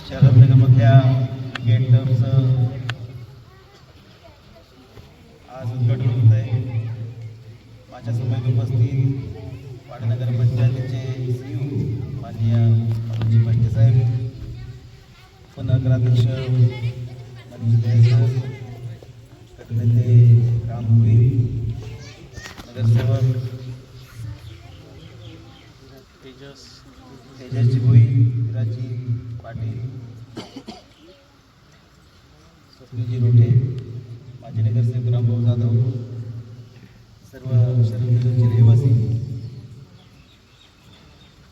शहरातल्या क्रिकेट टर्फचं आज उद्घाटन होत आहे. माझ्या समोर उपस्थित वाडनगर पंचायतीचे सीईओ माननीय अरुणजी पाटील साहेब, उपनगराध्यक्ष मनीष सर, गटनेते राम भोई, नगरसेवक तेजसजी भोई, विराजी पाटील, स्वप्नीजी रोटे, माजी नगरसेवक रामभाऊ जाधव, सर्व शहरातील रहिवासी,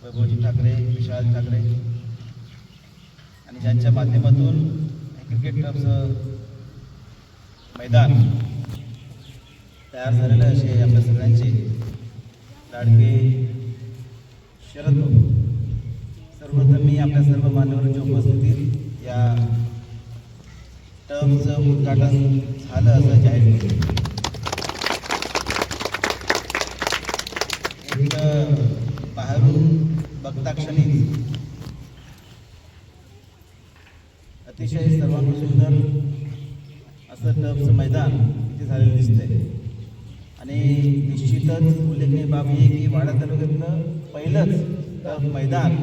वैभवजी ठाकरे, विशाल ठाकरे आणि ज्यांच्या माध्यमातून क्रिकेट टर्फचं मैदान तयार झालेलं असे आपल्या सगळ्यांचे लाडके शरद भाऊ, सर्वप्रथम मी आपल्या सर्व मान्यवरांच्या उपस्थितीत या टर्फचं उद्घाटन झालं असं जाहीर करतो. एक बाहेरून बघता क्षणी अतिशय सर्वांना सुंदर असं टर्फचं मैदान इथे झालेलं दिसतंय आणि निश्चितच उल्लेखनीय बाब ही की वाडा तालुक्यातलं पहिलंच टर्फ मैदान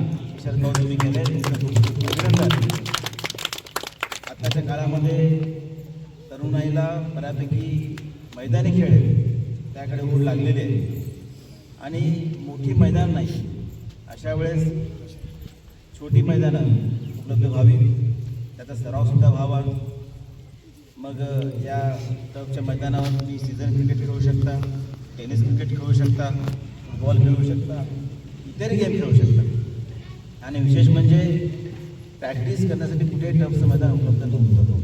शरद भाऊ तुम्ही केलं आहे. आताच्या काळामध्ये तरुणाईला बऱ्यापैकी मैदानी खेळ त्याकडे ओढ लागलेली आहे आणि मोठी मैदान नाही, अशा वेळेस छोटी मैदानं उपलब्ध व्हावी, त्याचा सरावसुद्धा व्हावा. मग या टर्फच्या मैदानावर तुम्ही सीझन क्रिकेट खेळू शकता, टेनिस क्रिकेट खेळू शकता, फुटबॉल खेळू शकता, इतर गेम खेळू शकता आणि विशेष म्हणजे प्रॅक्टिस करण्यासाठी कुठेही टर्फचं मैदान उपलब्ध नव्हतं.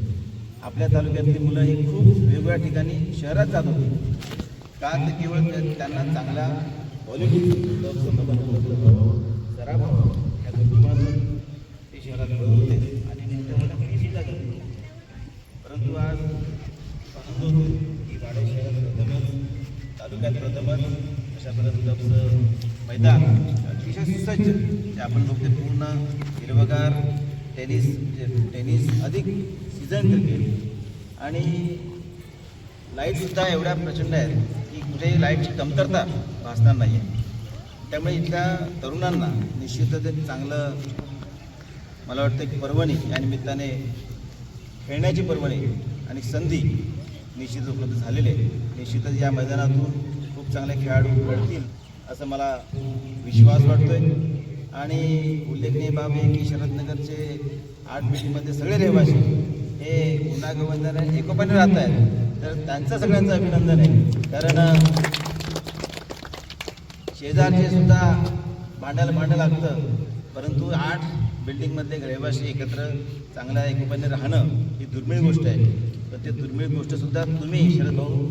आपल्या तालुक्यातली मुलं ही खूप वेगवेगळ्या ठिकाणी शहरात जात होती का ते केवळ त्यांना चांगला क्वालिटी टर्फचं मैदान उपलब्ध व्हावं, सराव व्हावं या दृष्टिकोनातून ते शहरात खेळत होते आणि मोठ्या मोठ्या खेळीसुद्धा करत. परंतु आज पाहत होतो की वाडा शहरात प्रथमच, तालुक्यात प्रथमच अशा टर्फचं मैदान अतिशय सुसज्ज, जे आपण बघते पूर्ण हिरवगार, टेनिस अधिक सीझन क्रिकेट आणि लाईटसुद्धा एवढ्या प्रचंड आहेत की कुठेही लाईटची कमतरता भासणार नाही आहे. त्यामुळे इथल्या तरुणांना निश्चितच एक चांगलं, मला वाटतं की पर्वणी या निमित्ताने खेळण्याची पर्वणी आणि संधी निश्चित उपलब्ध झालेली आहे. निश्चितच या मैदानातून खूप चांगले खेळाडू घडतील असं मला विश्वास वाटतोय. आणि उल्लेखनीय बाब आहे की शरदनगरचे 8 बिल्डिंगमध्ये सगळे रहिवासी हे उन्हागवंदन एकोपाने राहत आहेत, तर त्यांचं सगळ्यांचं अभिनंदन आहे. कारण शेजारचे सुद्धा भांडायला लागतं, परंतु 8 बिल्डिंगमधले रहिवासी एकत्र चांगल्या एकोपाने राहणं ही दुर्मिळ गोष्ट आहे. तर ते दुर्मिळ गोष्टसुद्धा तुम्ही शरद भाऊ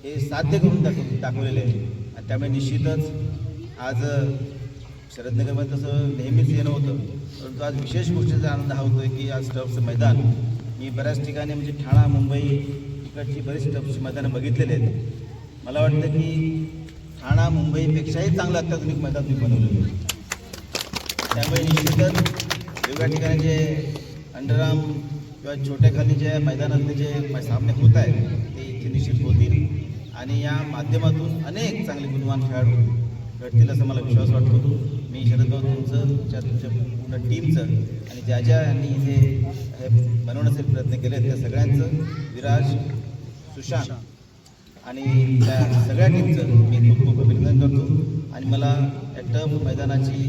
हे साध्य करून दाखवलेले आहे आणि त्यामुळे निश्चितच आज शरदनगरमध्ये तसं नेहमीच येणं होतं, परंतु आज विशेष गोष्टीचा आनंद हा होतोय की आज टर्फचं मैदान मी बऱ्याच ठिकाणी म्हणजे ठाणा, मुंबई इकडची बरीच टर्फची मैदानं बघितलेले आहेत. मला वाटतं की ठाणा, मुंबईपेक्षाही चांगलं अत्याधुनिक मैदान तुम्ही बनवलेलं आहे. त्यामुळे निश्चितच वेगवेगळ्या ठिकाणी जे अंडरआर्म किंवा छोट्या खाली जे मैदानातले जे सामने होत आहेत ते इथे निश्चित होतील आणि या माध्यमातून अनेक चांगले गुणवान खेळाडू घडतील असं मला विश्वास वाटतो. मी शरद भाऊ तुमच्या पूर्ण टीमचं आणि ज्या ज्यांनी हे बनवण्याचे प्रयत्न केले त्या सगळ्यांचं, विराज, सुशांत आणि त्या सगळ्या टीमचं मी खूप खूप अभिनंदन करतो आणि मला या टर्फ मैदानाची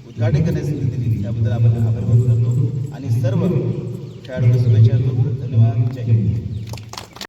उद्घाटन करण्याची संधी दिली त्याबद्दल आपण आभार व्यक्त करतो आणि सर्व खेळाडूंना शुभेच्छा देतो. धन्यवाद. जय हिंद.